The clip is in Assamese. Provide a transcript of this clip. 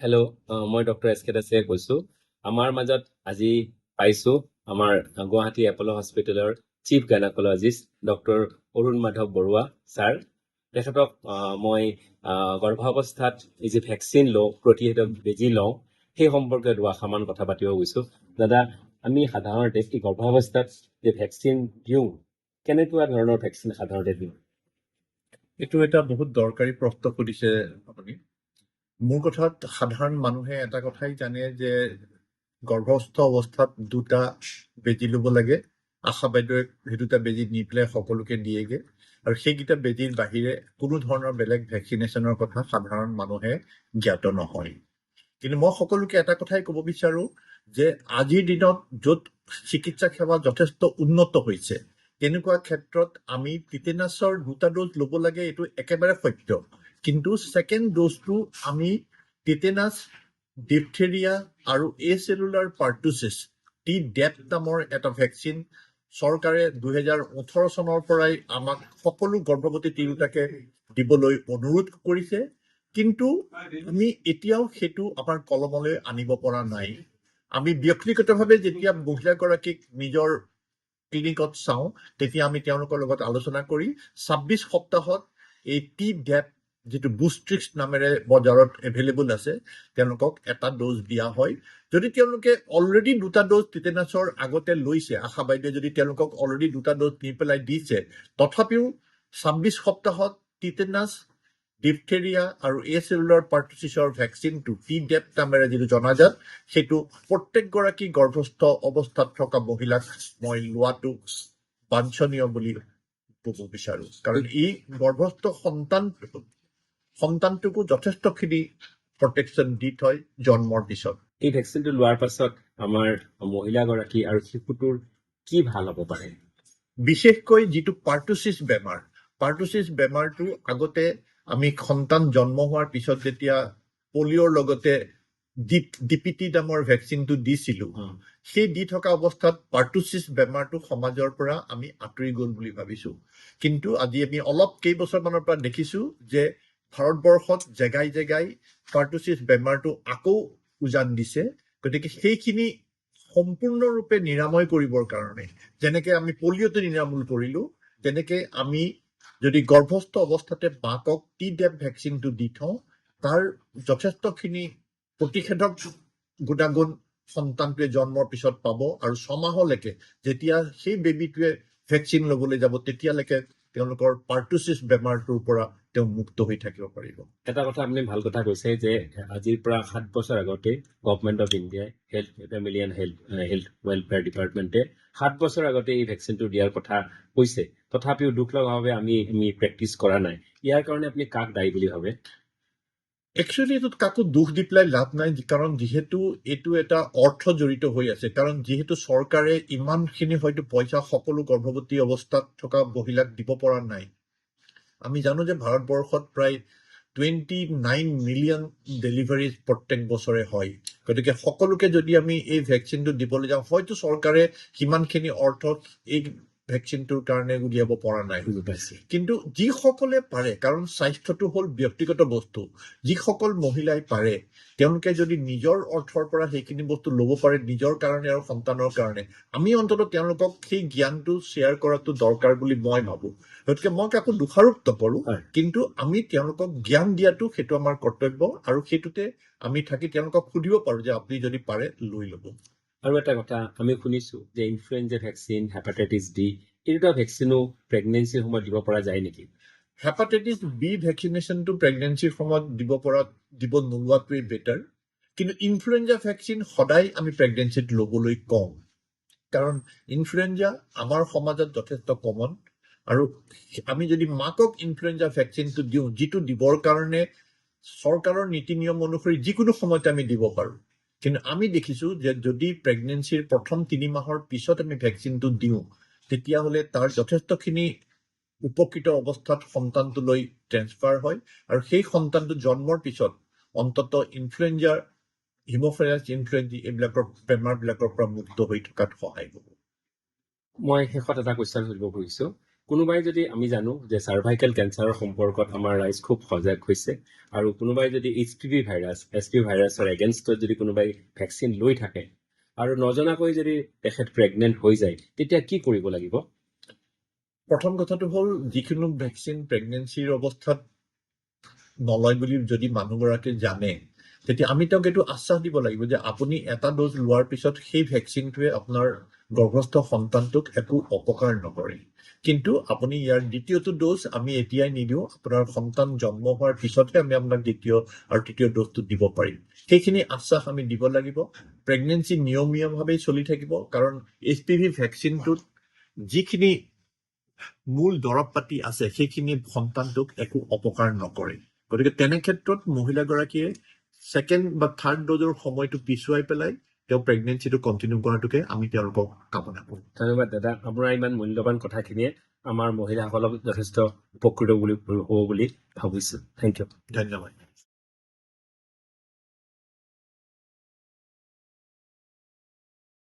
হেল্ল' মই ডক্টৰ এছ কে দাসে কৈছোঁ। আমাৰ মাজত আজি পাইছোঁ আমাৰ গুৱাহাটী এপল' হস্পিটেলৰ chief gynaecologist doctor Arun Madhav Barua sir. তেখেতক মই গৰ্ভাৱস্থাত এই যে ভেকচিন লওঁ, প্ৰতিষেধক বেজী লওঁ, সেই সম্পৰ্কে দুআষাৰমান কথা পাতিব গৈছোঁ। দাদা, আমি সাধাৰণতে এই গৰ্ভাৱস্থাত যে ভেকচিন দিওঁ, কেনেকুৱা ধৰণৰ ভেকচিন সাধাৰণতে দিওঁ? এইটো এটা বহুত দৰকাৰী প্ৰশ্ন সুধিছে আপুনি। মোৰ কথাত সাধাৰণ মানুহে এটা কথাই জানে যে গৰ্ভস্থ অৱস্থাত দুটা বেজী ল'ব লাগে। আশা বাইদেৱে সেই দুটা বেজী নি পেলাই সকলোকে দিয়েগে, আৰু সেইকেইটা বেজীৰ বাহিৰে কোনো ধৰণৰ বেলেগ ভেকচিনেশ্যনৰ কথা সাধাৰণ মানুহে জ্ঞাত নহয়। কিন্তু মই সকলোকে এটা কথাই ক'ব বিচাৰো যে আজিৰ দিনত য'ত চিকিৎসা সেৱা যথেষ্ট উন্নত হৈছে, তেনেকুৱা ক্ষেত্ৰত আমি টিটেনাছৰ দুটা ড'জ ল'ব লাগে, এইটো একেবাৰে সত্য। কিন্তু ছেকেণ্ড ড'জটো আমি টিটেনাছ, ডিপথেৰিয়া আৰু এচেলুলাৰ পাৰ্টুচিছ টি-ডেপ নামৰ এটা ভেকচিন চৰকাৰে 2018 চনৰ পৰাই আমাক সকলো গৰ্ভৱতী তিৰোতাকে দিবলৈ অনুৰোধ কৰিছে। কিন্তু আমি এতিয়াও সেইটো আমাৰ কলমলৈ আনিব পৰা নাই। আমি ব্যক্তিগতভাৱে যেতিয়া মহিলাগৰাকীক নিজৰ ক্লিনিকত চাওঁ, তেতিয়া আমি তেওঁলোকৰ লগত আলোচনা কৰি 26 সপ্তাহত এই টি-ডেপ যিটো বুষ্ট্ৰিক্স নামেৰে বজাৰত এভেইলেবল আছে, তেওঁলোকক এটা ড'জ দিয়া হয়। যদি তেওঁলোকে অলৰেডি দুটা ড'জ টিটেনাছৰ আগতে লৈছে, আশা বাইদেৱে যদি তেওঁলোকক অলৰেডি দুটা ড'জ নি পেলাই দিছে, তথাপিও 26 সপ্তাহত টিটেনাছ, ডিপথেৰিয়া আৰু এচেলুলাৰ পাৰ্টুচিছৰ ভেকচিনটো টি-ডেপ নামেৰে যিটো জনাজাত, সেইটো প্ৰত্যেকগৰাকী গৰ্ভস্থ অৱস্থাত থকা মহিলাক মই লোৱাটো বাঞ্ছনীয় বুলি ক'ব বিচাৰো। কাৰণ ই গৰ্ভস্থ সন্তানটোকো যথেষ্টখিনি প্ৰটেকশ্যন দি থয় জন্মৰ পিছত। এই ভেকচিনটো লোৱাৰ পাছত আমাৰ মহিলাগৰাকী আৰু শিশুটোৰ কি ভাল হ'ব পাৰে? বিশেষকৈ যিটো পাৰ্টুচিছ বেমাৰটো আগতে আমি সন্তান জন্ম হোৱাৰ পিছত যেতিয়া পলিঅ'ৰ লগতে ডিপিটি নামৰ ভেকচিনটো দিছিলো, সেই দি থকা অৱস্থাত পাৰ্টুচিছ বেমাৰটো সমাজৰ পৰা আমি আঁতৰি গ'ল বুলি ভাবিছো। কিন্তু আজি আমি অলপ কেইবছৰমানৰ পৰা দেখিছো যে ভাৰতবৰ্ষত জেগাই জেগাই পাৰ্টুচিছ বেমাৰটো আকৌ উজান দিছে। গতিকে সেইখিনি সম্পূৰ্ণৰূপে নিৰাময় কৰিবৰ কাৰণে, যেনেকে আমি পলিঅ'টো নিৰাময় কৰিলো, তেনেকে আমি যদি গৰ্ভস্থ অৱস্থাতে মাকক টি-ডেপ ভেকচিনটো দি থওঁ, তাৰ যথেষ্টখিনি প্ৰতিষেধক গুণাগুণ সন্তানটোৱে জন্মৰ পিছত পাব, আৰু ছমাহলৈকে যেতিয়া সেই বেবীটোৱে ভেকচিন ল'বলৈ যাব, তেতিয়ালৈকে তেওঁলোকৰ পাৰ্টুচিছ বেমাৰটোৰ পৰা তেওঁ মুক্ত হৈ থাকিব পাৰিব। এটা কথা আপুনি ভাল কথা কৈছে যে আজিৰ পৰা 7 বছৰ আগতে গভৰ্ণমেণ্ট অফ ইণ্ডিয়াই ফেমিলি এণ্ড হেল্থ ৱেলফেয়াৰ ডিপাৰ্টমেণ্টে 7 বছৰ আগতে এই ভেকচিনটো দিয়াৰ কথা কৈছে। তথাপিও দুখ লগাভাৱে আমি প্ৰেক্টিছ কৰা নাই। ইয়াৰ কাৰণে আপুনি কাক দায়ী বুলি ভাবে? একচুৱেলি এইটোত কাকো দুখ দি পেলাই লাভ নাই, কাৰণ যিহেতু এইটো এটা অৰ্থ জড়িত হৈ আছে। কাৰণ যিহেতু চৰকাৰে ইমানখিনি হয়তো পইচা সকলো গৰ্ভৱতী অৱস্থাত থকা মহিলাক দিব পৰা নাই। আমি জানো যে ভাৰতবৰ্ষত প্ৰায় 29 মিলিয়ন ডেলিভাৰী প্ৰত্যেক বছৰে হয়। গতিকে সকলোকে যদি আমি এই ভেকচিনটো দিবলৈ যাওঁ, হয়তো চৰকাৰে সিমানখিনি অৰ্থ এই ভেকচিনটোৰ কাৰণে উলিয়াব পৰা নাই। কিন্তু যিসকলে পাৰে, কাৰণ স্বাস্থ্যটো হ'ল ব্যক্তিগত বস্তু, যিসকল মহিলাই পাৰে তেওঁলোকে যদি নিজৰ অৰ্থৰ পৰা সেইখিনি বস্তু ল'ব পাৰে নিজৰ কাৰণে আৰু সন্তানৰ কাৰণে, আমি অন্ততঃ তেওঁলোকক সেই জ্ঞানটো শ্বেয়াৰ কৰাটো দৰকাৰ বুলি মই ভাবো। গতিকে মই কাকো দোষাৰোপ নকৰো, কিন্তু আমি তেওঁলোকক জ্ঞান দিয়াটো সেইটো আমাৰ কৰ্তব্য, আৰু সেইটোতে আমি থাকি তেওঁলোকক সুধিব পাৰো যে আপুনি যদি পাৰে লৈ ল'ব। আৰু এটা কথা আমি শুনিছো যে ইনফ্লুৱেঞ্জা ভেকচিন, হেপাটাইটিছ ডি, এই দুটা ভেকচিনো প্ৰেগনেঞ্চিৰ সময়ত দিব পৰা যায় নেকি? হেপাটাইটিছ বি ভেকচিনেশ্যনটো প্ৰেগনেঞ্চিৰ সময়ত দিব নোলোৱাটোৱেই বেটাৰ। কিন্তু ইনফ্লুৱেঞ্জা ভেকচিন সদায় আমি প্ৰেগনেঞ্চিত ল'বলৈ কওঁ, কাৰণ ইনফ্লুৱেঞ্জা আমাৰ সমাজত যথেষ্ট কমন। আৰু আমি যদি মাকক ইনফ্লুৱেঞ্জা ভেকচিনটো দিওঁ, যিটো দিবৰ কাৰণে চৰকাৰৰ নীতি নিয়ম অনুসৰি যিকোনো সময়তে আমি দিব পাৰোঁ, কিন্তু আমি দেখিছো যে যদি প্ৰেগনেঞ্চিৰ প্ৰথম 3 মাহৰ পিছত আমি ভেকচিনটো দিওঁ, তেতিয়াহ'লে তাৰ যথেষ্টখিনি উপকৃত অৱস্থাত সন্তানটোলৈ ট্ৰেন্সফাৰ হয়, আৰু সেই সন্তানটো জন্মৰ পিছত অন্ততঃ ইনফ্লুৱেঞ্জাৰ, হিম'ফিলাছ ইনফ্লুৱেঞ্জি এইবিলাকৰ বেমাৰবিলাকৰ পৰা মুক্ত হৈ থকাত সহায় হ'ব। মই শেষত এটা কুৱেশ্যন সুধিব খুজিছো। কোনোবাই যদি আমি জানো যে চাৰ্ভাইকেল কেঞ্চাৰৰ সম্পৰ্কত আমাৰ ৰাইজ খুব সজাগ হৈছে আৰু কোনোবাই যদি HPV ভাইৰাছ HPV ভাইৰাছৰ এগেইনষ্টত যদি কোনোবাই ভেকচিন লৈ থাকে আৰু নজনাকৈ যদি তেখেত প্ৰেগনেণ্ট হৈ যায় তেতিয়া কি কৰিব লাগিব? প্ৰথম কথাটো হ'ল যিকোনো ভেকচিন প্ৰেগনেঞ্চিৰ অৱস্থাত নলয় বুলি যদি মানুহগৰাকীয়ে জানে তেতিয়া আমি তেওঁক এইটো আশ্বাস দিব লাগিব যে আপুনি এটা ড'জ লোৱাৰ পিছত সেই ভেকচিনটোৱে আপোনাৰ গৰ্ভস্থ সন্তানটোক একো অপকাৰ নকৰে, কিন্তু আপুনি ইয়াৰ দ্বিতীয়টো ড'জ আমি এতিয়াই নিদিওঁ, আপোনাৰ সন্তান জন্ম হোৱাৰ পিছতহে আমি আপোনাক দ্বিতীয় আৰু তৃতীয় ড'জটো দিব পাৰিম। সেইখিনি আশ্বাস আমি দিব লাগিব। প্ৰেগনেঞ্চি নিয়মীয়াভাৱেই চলি থাকিব, কাৰণ HPV ভেকচিনটোত যিখিনি মূল দৰৱ পাতি আছে সেইখিনি সন্তানটোক একো অপকাৰ নকৰে। গতিকে তেনে ক্ষেত্ৰত মহিলাগৰাকীয়ে ছেকেণ্ড বা থাৰ্ড ড'জৰ সময়টো পিছুৱাই পেলাই তেওঁ প্ৰেগনেঞ্চিটো কণ্টিনিউ কৰাটোকে আমি তেওঁলোকক কামনা কৰোঁ। ধন্যবাদ দাদা, আপোনাৰ ইমান মূল্যৱান কথাখিনিয়ে আমাৰ মহিলাসকলক যথেষ্ট উপকৃত হ'ব বুলি ভাবিছোঁ। Thank you. ধন্যবাদ।